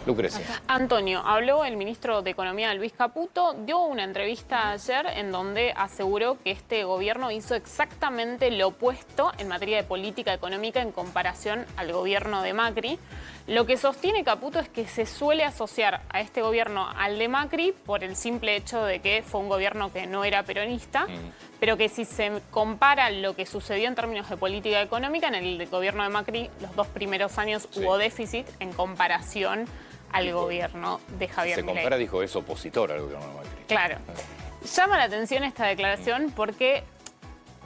Lucrecia. Antonio, habló el ministro de Economía, Luis Caputo, dio una entrevista ayer en donde aseguró que este gobierno hizo exactamente lo opuesto en materia de política económica en comparación al gobierno de Macri. Lo que sostiene Caputo es que se suele asociar a este gobierno al de Macri por el simple hecho de que fue un gobierno que no era peronista, pero que si se compara lo que sucedió en términos de política económica, en el gobierno de Macri los 2 primeros años hubo déficit en comparación al gobierno de Javier Milei. Se compara, dijo, es opositor al gobierno de Macri. Claro. Llama la atención esta declaración porque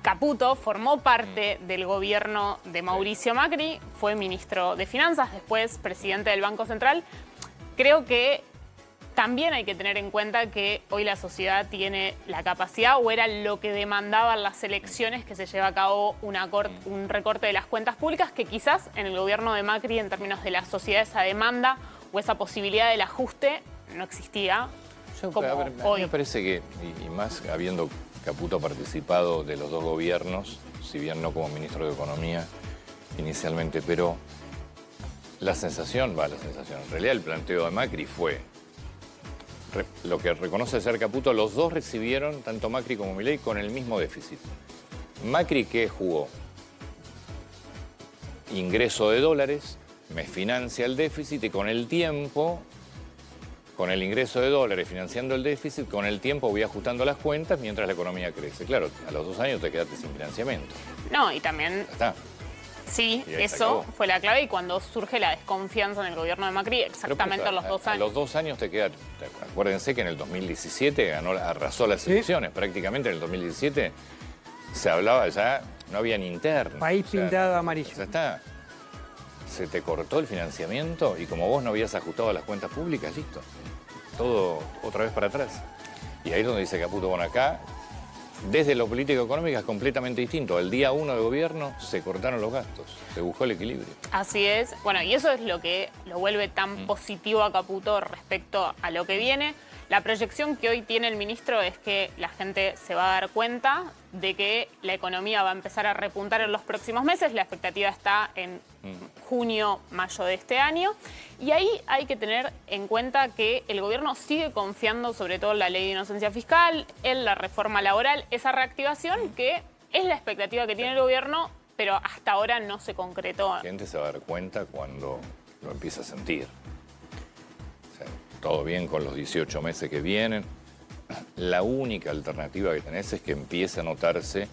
Caputo formó parte del gobierno de Mauricio Macri, fue ministro de Finanzas, después presidente del Banco Central. Creo que también hay que tener en cuenta que hoy la sociedad tiene la capacidad, o era lo que demandaban las elecciones, que se lleva a cabo un recorte de las cuentas públicas, que quizás en el gobierno de Macri, en términos de la sociedad, esa demanda o esa posibilidad del ajuste no existía. A mí me parece que, y más habiendo Caputo participado de los 2 gobiernos, si bien no como ministro de Economía inicialmente, pero la sensación, en realidad el planteo de Macri fue, lo que reconoce ser Caputo, los 2 recibieron, tanto Macri como Milei, con el mismo déficit. Macri, ¿qué jugó? Ingreso de dólares, me financia el déficit y con el tiempo, con el ingreso de dólares financiando el déficit, con el tiempo voy ajustando las cuentas mientras la economía crece. Claro, a los 2 años te quedaste sin financiamiento. No, y también... Ya está. Sí, eso fue la clave, y cuando surge la desconfianza en el gobierno de Macri, exactamente a los 2 años. A los 2 años te queda... Acuérdense que en el 2017 arrasó las elecciones. Prácticamente en el 2017 se hablaba ya, no había ni interno. País pintado amarillo. Ya está. Se te cortó el financiamiento y como vos no habías ajustado las cuentas públicas, listo. Todo otra vez para atrás. Y ahí es donde dice Caputo, bueno, acá, desde lo político económico es completamente distinto. El día 1 de gobierno se cortaron los gastos, se buscó el equilibrio. Así es. Bueno, y eso es lo que lo vuelve tan positivo a Caputo respecto a lo que viene. La proyección que hoy tiene el ministro es que la gente se va a dar cuenta de que la economía va a empezar a repuntar en los próximos meses. La expectativa está en junio, mayo de este año. Y ahí hay que tener en cuenta que el gobierno sigue confiando sobre todo en la ley de inocencia fiscal, en la reforma laboral, esa reactivación que es la expectativa que tiene el gobierno, pero hasta ahora no se concretó. La gente se va a dar cuenta cuando lo empieza a sentir. Todo bien con los 18 meses que vienen. La única alternativa que tenés es que empiece a notarse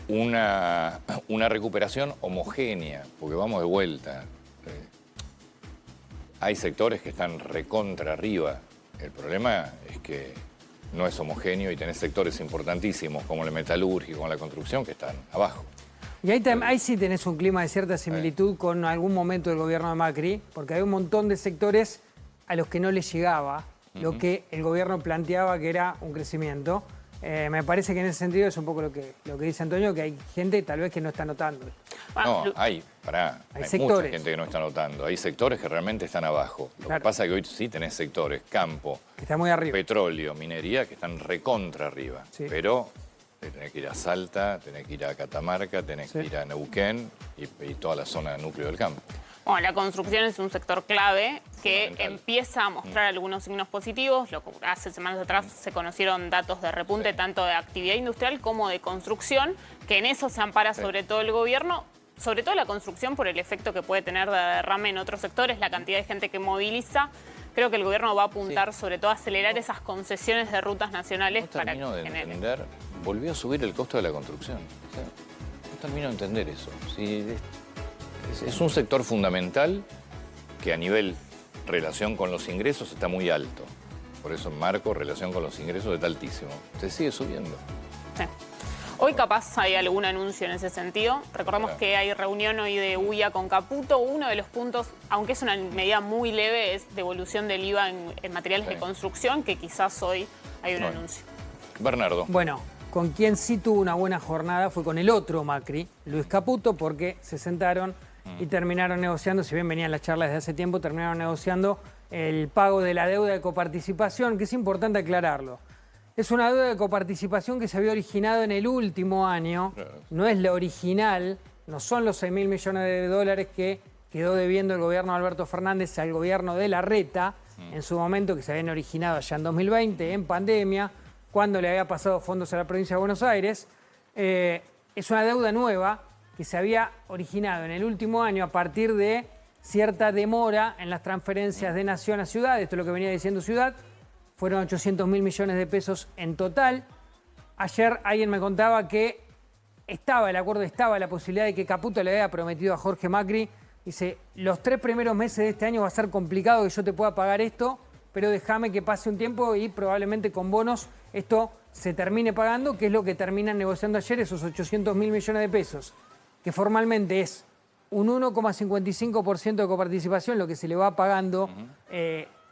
una recuperación homogénea, porque vamos de vuelta. Hay sectores que están recontra arriba. El problema es que no es homogéneo y tenés sectores importantísimos como el metalúrgico, como la construcción, que están abajo. Y ahí sí tenés un clima de cierta similitud con algún momento del gobierno de Macri, porque hay un montón de sectores a los que no les llegaba lo que el gobierno planteaba que era un crecimiento. Me parece que en ese sentido es un poco lo que dice Antonio, que hay gente tal vez que no está notando. No, hay sectores. Mucha gente que no está notando. Hay sectores que realmente están abajo. Lo que pasa es que hoy sí tenés sectores, campo, que está muy arriba, petróleo, minería, que están recontra arriba. Sí. Pero tenés que ir a Salta, tenés que ir a Catamarca, tenés que ir a Neuquén y toda la zona de núcleo del campo. Bueno, la construcción es un sector clave que empieza a mostrar algunos signos positivos. Hace semanas atrás se conocieron datos de repunte tanto de actividad industrial como de construcción, que en eso se ampara sobre todo el gobierno, sobre todo la construcción por el efecto que puede tener de derrame en otros sectores, la cantidad de gente que moviliza. Creo que el gobierno va a apuntar sobre todo a acelerar esas concesiones de rutas nacionales para que entender, volvió a subir el costo de la construcción. O sea, no termino de entender eso. Sí, es un sector fundamental que a nivel relación con los ingresos está muy alto. Por eso en marco, relación con los ingresos está altísimo. Se sigue subiendo. Sí. Hoy capaz hay algún anuncio en ese sentido. Recordemos que hay reunión hoy de UIA con Caputo. Uno de los puntos, aunque es una medida muy leve, es devolución del IVA en materiales de construcción, que quizás hoy hay un anuncio. Bernardo. Bueno, con quien sí tuvo una buena jornada fue con el otro Macri, Luis Caputo, porque se sentaron y terminaron negociando, si bien venían las charlas desde hace tiempo, terminaron negociando el pago de la deuda de coparticipación, que es importante aclararlo. Es una deuda de coparticipación que se había originado en el último año, no es la original, no son los 6.000 millones de dólares que quedó debiendo el gobierno de Alberto Fernández al gobierno de Larreta, en su momento, que se habían originado allá en 2020, en pandemia, cuando le había pasado fondos a la provincia de Buenos Aires. Es una deuda nueva que se había originado en el último año a partir de cierta demora en las transferencias de nación a ciudad. Esto es lo que venía diciendo Ciudad. Fueron 800.000 millones de pesos en total. Ayer alguien me contaba que estaba el acuerdo, estaba la posibilidad de que Caputo le había prometido a Jorge Macri. Dice, los 3 primeros meses de este año va a ser complicado que yo te pueda pagar esto, pero déjame que pase un tiempo y probablemente con bonos esto se termine pagando, que es lo que terminan negociando ayer, esos 800.000 millones de pesos, que formalmente es un 1,55% de coparticipación, lo que se le va pagando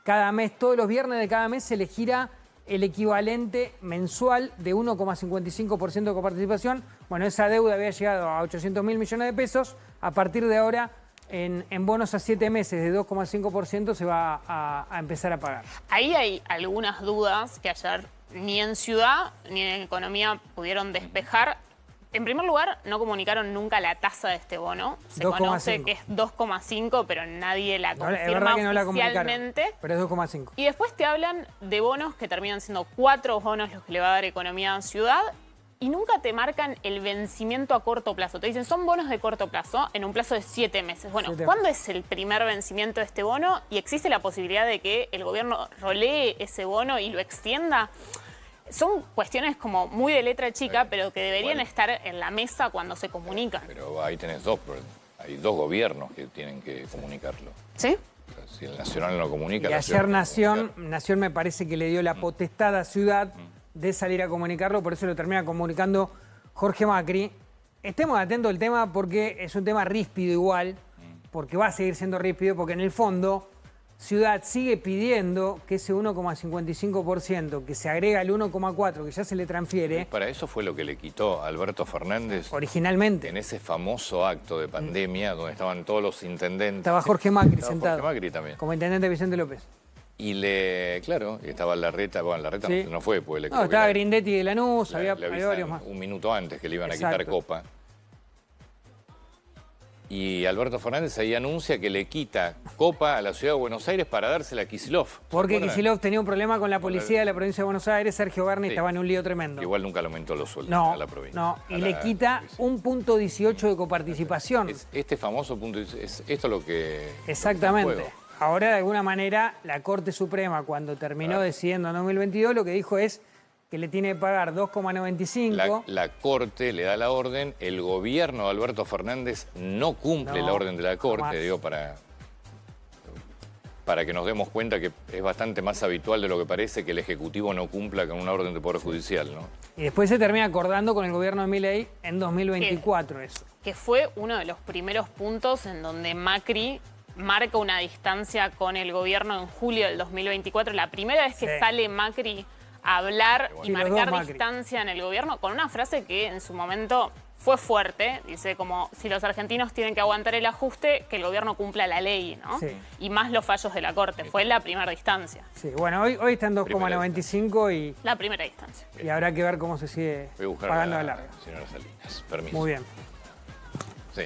cada mes. Todos los viernes de cada mes se le gira el equivalente mensual de 1,55% de coparticipación. Bueno, esa deuda había llegado a 800.000 millones de pesos. A partir de ahora, en bonos a 7 meses de 2,5% se va a empezar a pagar. Ahí hay algunas dudas que ayer ni en Ciudad ni en Economía pudieron despejar. En primer lugar, no comunicaron nunca la tasa de este bono. Se conoce que es 2,5, pero nadie la confirma oficialmente. Pero es 2,5. Y después te hablan de bonos que terminan siendo 4 bonos los que le va a dar Economía a Ciudad. Y nunca te marcan el vencimiento a corto plazo. Te dicen, son bonos de corto plazo en un plazo de 7 meses. Bueno, ¿cuándo es el primer vencimiento de este bono? ¿Y existe la posibilidad de que el gobierno rolee ese bono y lo extienda? Son cuestiones como muy de letra chica, pero que deberían estar en la mesa cuando se comunican. Pero ahí tenés hay dos gobiernos que tienen que comunicarlo. ¿Sí? O sea, si el Nacional no lo comunica... Y ayer Nación me parece que le dio la potestad a Ciudad de salir a comunicarlo, por eso lo termina comunicando Jorge Macri. Estemos atentos al tema porque es un tema ríspido igual, porque va a seguir siendo ríspido, porque en el fondo Ciudad sigue pidiendo que ese 1,55% que se agrega al 1,4% que ya se le transfiere... Para eso fue lo que le quitó Alberto Fernández originalmente. En ese famoso acto de pandemia donde estaban todos los intendentes. Estaba Jorge Macri sentado. Jorge Macri también. Como intendente Vicente López. Y estaba Larreta, Larreta sí. no fue, pues no, estaba Grindetti de Lanús, había varios más. Un minuto antes que le iban a quitar Copa. Y Alberto Fernández ahí anuncia que le quita Copa a la ciudad de Buenos Aires para dársela a Kicillof. Porque Kicillof tenía un problema con la policía de la provincia de Buenos Aires, Sergio Berni estaba en un lío tremendo. Igual nunca le aumentó los sueldos a la provincia. No, y le quita un punto 18 de coparticipación. Este famoso punto, esto es lo que... Exactamente. Ahora, de alguna manera, la Corte Suprema, cuando terminó decidiendo en 2022, lo que dijo es que le tiene que pagar 2,95. La Corte le da la orden, el gobierno de Alberto Fernández no cumple la orden de la Corte, digo, para que nos demos cuenta que es bastante más habitual de lo que parece que el Ejecutivo no cumpla con una orden de Poder Judicial, ¿no? Y después se termina acordando con el gobierno de Milei en 2024 eso. Que fue uno de los primeros puntos en donde Macri marca una distancia con el gobierno en julio del 2024. La primera vez que sale Macri a hablar y marcar distancia en el gobierno con una frase que en su momento fue fuerte. Dice como, si los argentinos tienen que aguantar el ajuste, que el gobierno cumpla la ley, ¿no? Sí. Y más los fallos de la Corte. Fue la primera distancia. Sí, bueno, hoy está en 2,95 y... La primera distancia. Y habrá que ver cómo se sigue pagando a larga. Señora Salinas, permiso. Muy bien. Sí.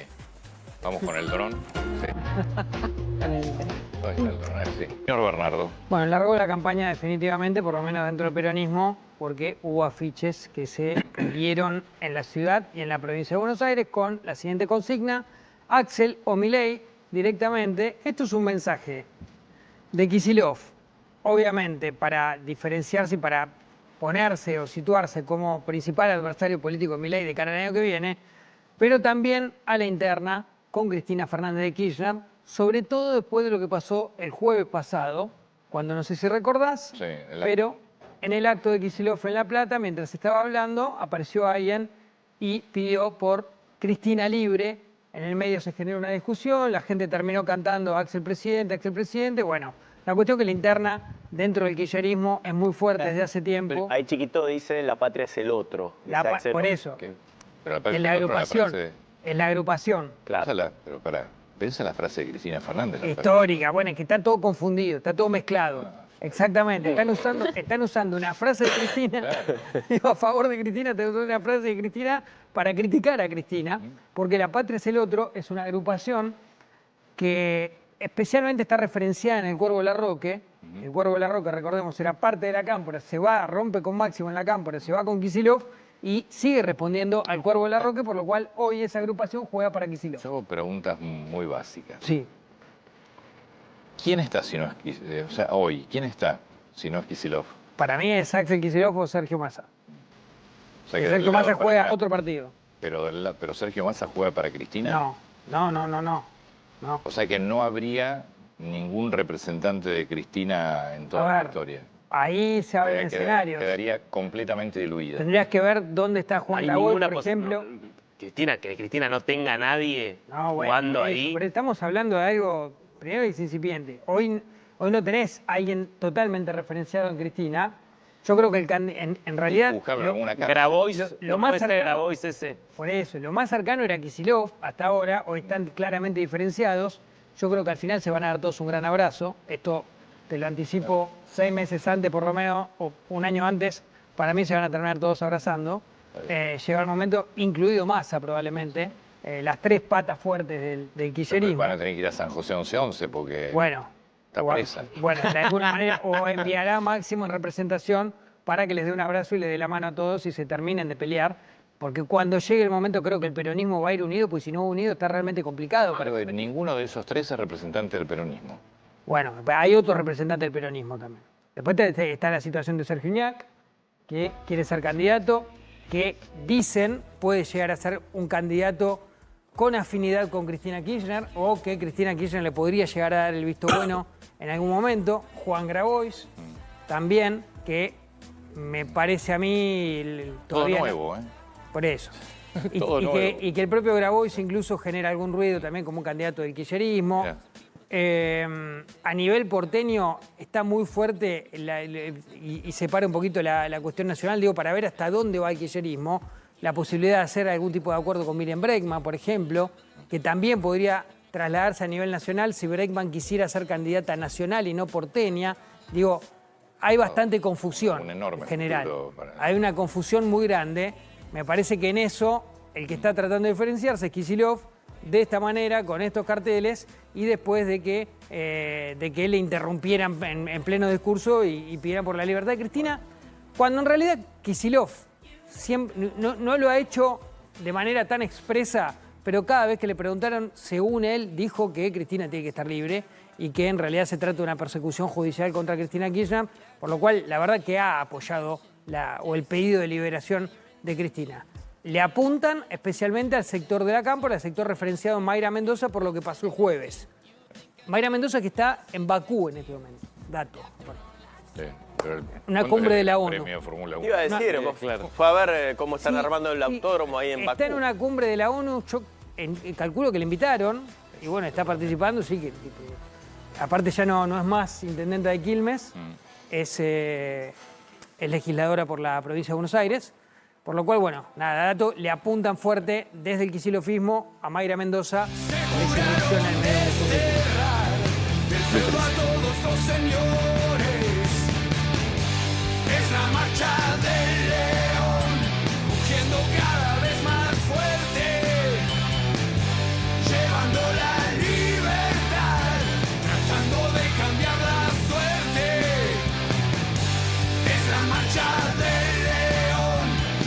Vamos con el dron. Sí. Señor Bernardo. Bueno, largó la campaña definitivamente, por lo menos dentro del peronismo, porque hubo afiches que se vieron en la ciudad y en la provincia de Buenos Aires con la siguiente consigna: Axel o Milei directamente. Esto es un mensaje de Kicillof, obviamente para diferenciarse y para ponerse o situarse como principal adversario político de Milei de cara al año que viene, pero también a la interna con Cristina Fernández de Kirchner, sobre todo después de lo que pasó el jueves pasado, cuando no sé si recordás, pero en el acto de Kicillof en La Plata, mientras estaba hablando, apareció alguien y pidió por Cristina libre. En el medio se generó una discusión, la gente terminó cantando Axel presidente. Bueno, la cuestión que la interna dentro del kirchnerismo es muy fuerte desde hace tiempo. Ahí chiquito dice, la patria es el otro. Por eso, en la agrupación. En la agrupación. Claro. Pero piensa en la frase de Cristina Fernández. Histórica, bueno, es que está todo confundido, está todo mezclado. Exactamente, están usando una frase de Cristina, a favor de Cristina, están usando una frase de Cristina para criticar a Cristina, porque La Patria es el Otro es una agrupación que especialmente está referenciada en el Cuervo Larroque. El Cuervo Larroque, recordemos, era parte de la Cámpora, se va, rompe con Máximo en la Cámpora, se va con Kicillof y sigue respondiendo al Cuervo Larroque, por lo cual hoy esa agrupación juega para Kicillof. Yo hago preguntas muy básicas. Sí. ¿Quién está si no es Kicillof? O sea, hoy, ¿quién está si no es Kicillof? Para mí es Axel Kicillof o Sergio Massa. O sea, que Sergio del lado Massa para juega acá. otro partido. Pero Sergio Massa juega para Cristina. No. O sea que no habría ningún representante de Cristina en toda A la ver, historia. Ahí se abren escenarios. Quedaría completamente diluida. Tendrías que ver dónde está Juan Hay Grabois, ninguna por ejemplo. que Cristina no tenga a nadie No, bueno, jugando por eso, ahí. pero estamos hablando de algo, primero es incipiente. Hoy no tenés a alguien totalmente referenciado en Cristina. Yo creo que en realidad, Buscaron alguna cara. Grabois, lo más puede ser cercano- Grabois ese. por eso, lo más cercano era Kicillof hasta ahora, hoy están claramente diferenciados. Yo creo que al final se van a dar todos un gran abrazo. Esto te lo anticipo 6 meses antes por lo menos, o un año antes, para mí se van a terminar todos abrazando. Llega el momento, incluido Massa probablemente, las 3 patas fuertes del kirchnerismo. Van a tener que ir a San José 1111 porque Bueno, está presa. bueno, de alguna manera, o enviará Máximo en representación para que les dé un abrazo y le dé la mano a todos y se terminen de pelear. Porque cuando llegue el momento creo que el peronismo va a ir unido, pues si no va unido está realmente complicado. Pero ninguno de esos 3 es representante del peronismo. Bueno, hay otro representante del peronismo también. Después está la situación de Sergio Uñac, que quiere ser candidato, que dicen puede llegar a ser un candidato con afinidad con Cristina Kirchner o que Cristina Kirchner le podría llegar a dar el visto bueno en algún momento. Juan Grabois también, que me parece a mí Todo todavía nuevo, ¿eh? por eso. Todo nuevo. Y que el propio Grabois incluso genera algún ruido también como un candidato del kirchnerismo. Mirá. A nivel porteño está muy fuerte y separa un poquito la cuestión nacional, digo, para ver hasta dónde va el kirchnerismo, la posibilidad de hacer algún tipo de acuerdo con Miriam Bregman, por ejemplo, que también podría trasladarse a nivel nacional si Bregman quisiera ser candidata nacional y no porteña. Digo, hay bastante confusión Un enorme en general. futuro para- Hay una confusión muy grande. Me parece que en eso el que está tratando de diferenciarse es Kicillof, de esta manera, con estos carteles, y después de que le interrumpieran en pleno discurso y pidieran por la libertad de Cristina, cuando en realidad Kicillof no lo ha hecho de manera tan expresa, pero cada vez que le preguntaron, según él, dijo que Cristina tiene que estar libre y que en realidad se trata de una persecución judicial contra Cristina Kirchner, por lo cual la verdad que ha apoyado el pedido de liberación de Cristina. Le apuntan especialmente al sector de la Cámpora, al sector referenciado en Mayra Mendoza por lo que pasó el jueves. Mayra Mendoza que está en Bakú en este momento. Dato. Sí, pero Una ¿cuánto cumbre era de el la ONU. premio de Fórmula 1? Iba a decir, No, claro. Fue a ver cómo están Sí, armando el sí, autódromo ahí en Bakú. Está en una cumbre de la ONU, yo calculo que le invitaron, y bueno, está participando, sí que aparte ya no es más intendenta de Quilmes, es legisladora por la provincia de Buenos Aires, por lo cual, bueno, nada, dato, le apuntan fuerte desde el quisillofismo a Mayra Mendoza por esa elección en el medio del sur de Quilmes. a todos los señores, es la marcha de